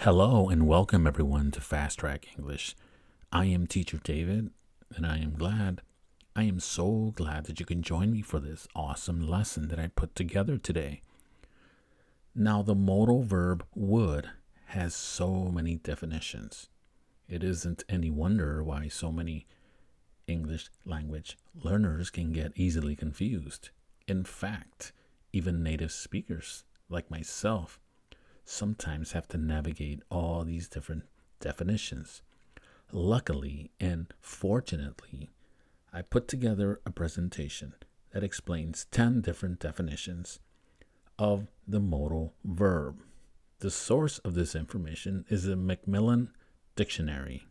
Hello and welcome everyone to Fast Track English. I am Teacher David, and I am so glad that you can join me for this awesome lesson that I put together today. Now, the modal verb would has so many definitions. It isn't any wonder why so many English language learners can get easily confused. In fact, even native speakers like myself sometimes have to navigate all these different definitions. Luckily and fortunately, I put together a presentation that explains 10 different definitions of the modal verb. The source of this information is the Macmillan Dictionary.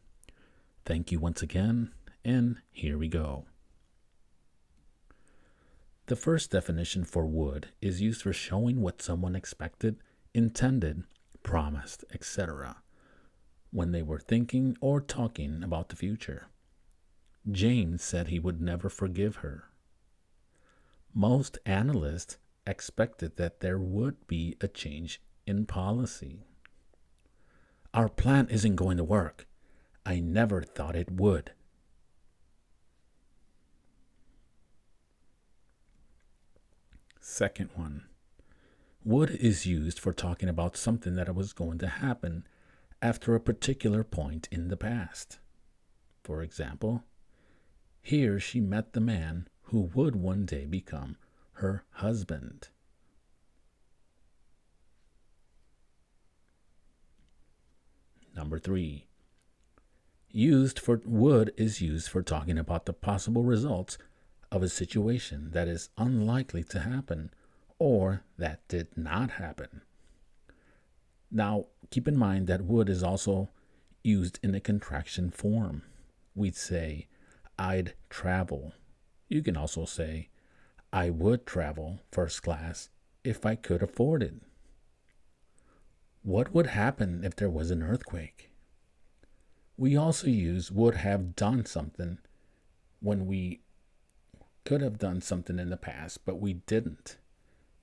Thank you once again, and here we go. The first definition for would is used for showing what someone expected, intended, promised, etc., when they were thinking or talking about the future. James said he would never forgive her. Most analysts expected that there would be a change in policy. Our plan isn't going to work. I never thought it would. Second one. Would is used for talking about something that was going to happen after a particular point in the past. For example, here she met the man who would one day become her husband. Number 3. Would is used for talking about the possible results of a situation that is unlikely to happen or that did not happen. Now, keep in mind that would is also used in a contraction form. We'd say, I'd travel. You can also say, I would travel first class if I could afford it. What would happen if there was an earthquake? We also use would have done something when we could have done something in the past, but we didn't.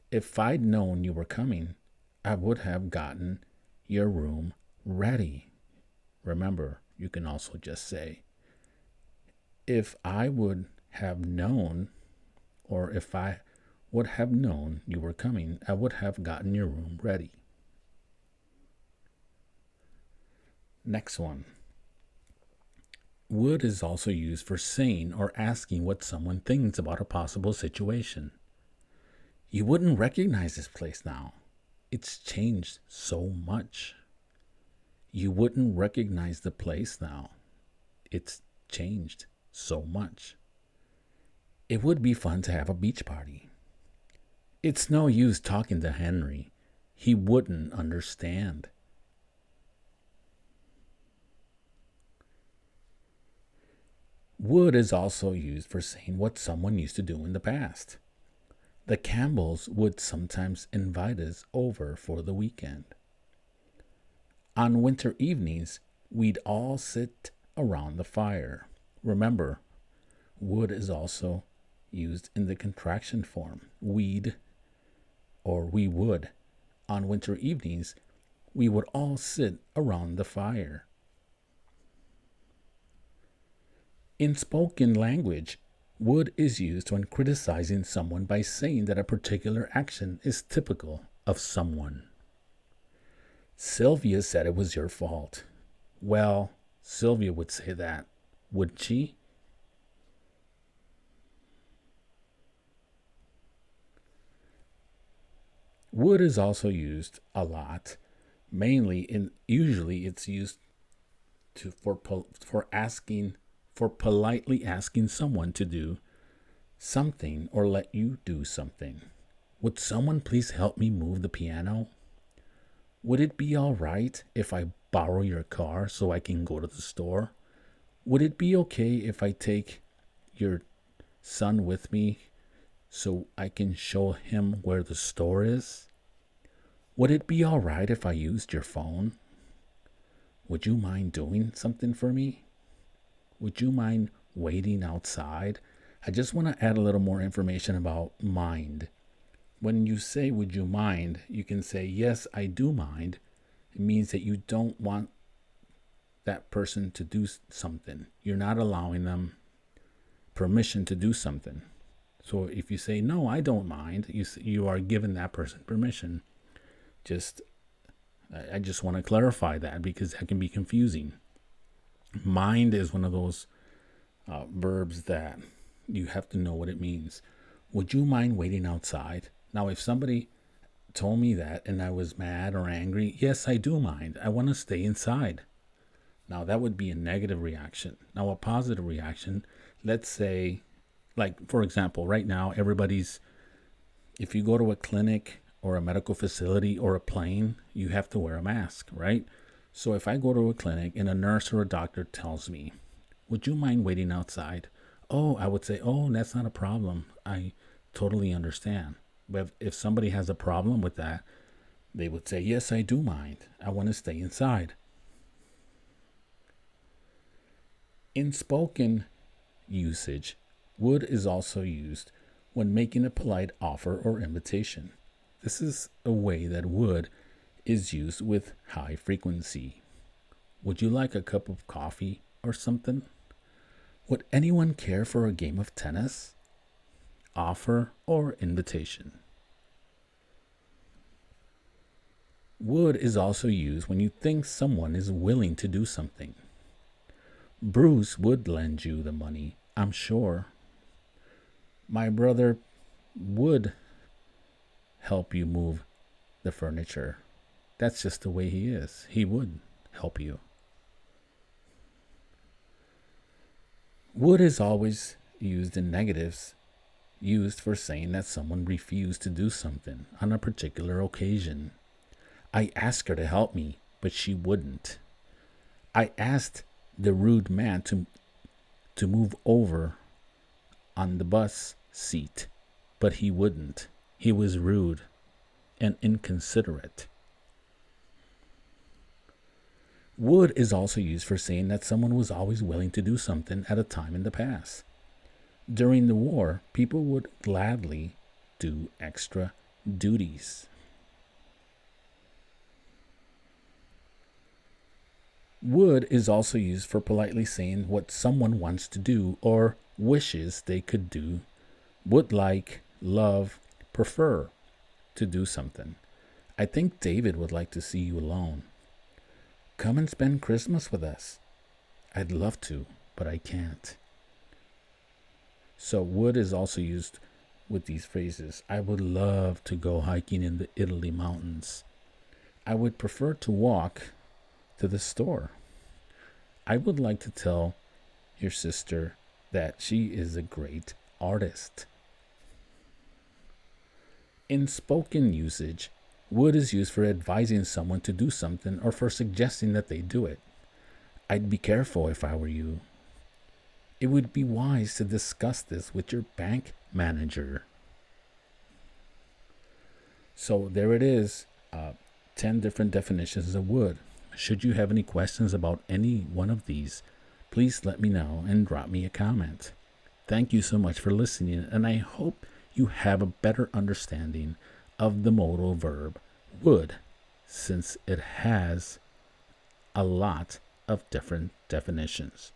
If I'd known you were coming, I would have gotten your room ready. Remember, you can also just say, if I would have known, or if I would have known you were coming, I would have gotten your room ready. Next one. Would is also used for saying or asking what someone thinks about a possible situation. You wouldn't recognize this place now. It's changed so much. You wouldn't recognize the place now. It's changed so much. It would be fun to have a beach party. It's no use talking to Henry. He wouldn't understand. Would is also used for saying what someone used to do in the past. The Campbells would sometimes invite us over for the weekend. On winter evenings, we'd all sit around the fire. Remember, would is also used in the contraction form. We'd or we would. On winter evenings, we would all sit around the fire. In spoken language, would is used when criticizing someone by saying that a particular action is typical of someone. Sylvia said it was your fault. Well, Sylvia would say that, wouldn't she? Would is also used a lot, usually it's used for politely asking someone to do something or let you do something. Would someone please help me move the piano? Would it be all right if I borrow your car so I can go to the store? Would it be okay if I take your son with me so I can show him where the store is? Would it be all right if I used your phone? Would you mind doing something for me? Would you mind waiting outside? I just want to add a little more information about mind. When you say, would you mind, you can say, yes, I do mind. It means that you don't want that person to do something. You're not allowing them permission to do something. So if you say, no, I don't mind, you are giving that person permission. I just want to clarify that because that can be confusing. Mind is one of those verbs that you have to know what it means. Would you mind waiting outside? Now, if somebody told me that and I was mad or angry, yes, I do mind. I want to stay inside. Now, that would be a negative reaction. Now, a positive reaction, let's say, like, for example, right now, if you go to a clinic or a medical facility or a plane, you have to wear a mask, right? So if I go to a clinic and a nurse or a doctor tells me, would you mind waiting outside? Oh, I would say, oh, that's not a problem. I totally understand. But if somebody has a problem with that, they would say, yes, I do mind. I want to stay inside. In spoken usage, would is also used when making a polite offer or invitation. This is a way that would is used with high frequency. Would you like a cup of coffee or something? Would anyone care for a game of tennis? Offer or invitation. Would is also used when you think someone is willing to do something. Bruce would lend you the money, I'm sure. My brother would help you move the furniture. That's just the way he is. He would help you. Would is always used in negatives, used for saying that someone refused to do something on a particular occasion. I asked her to help me, but she wouldn't. I asked the rude man to move over on the bus seat, but he wouldn't. He was rude and inconsiderate. Would is also used for saying that someone was always willing to do something at a time in the past. During the war, people would gladly do extra duties. Would is also used for politely saying what someone wants to do or wishes they could do, would like, love, prefer to do something. I think David would like to see you alone. Come and spend Christmas with us. I'd love to, but I can't. So would is also used with these phrases. I would love to go hiking in the Italy mountains. I would prefer to walk to the store. I would like to tell your sister that she is a great artist. In spoken usage, would is used for advising someone to do something or for suggesting that they do it. I'd be careful if I were you. It would be wise to discuss this with your bank manager. So there it is, 10 different definitions of would. Should you have any questions about any one of these, please let me know and drop me a comment. Thank you so much for listening, and I hope you have a better understanding of the modal verb would, since it has a lot of different definitions.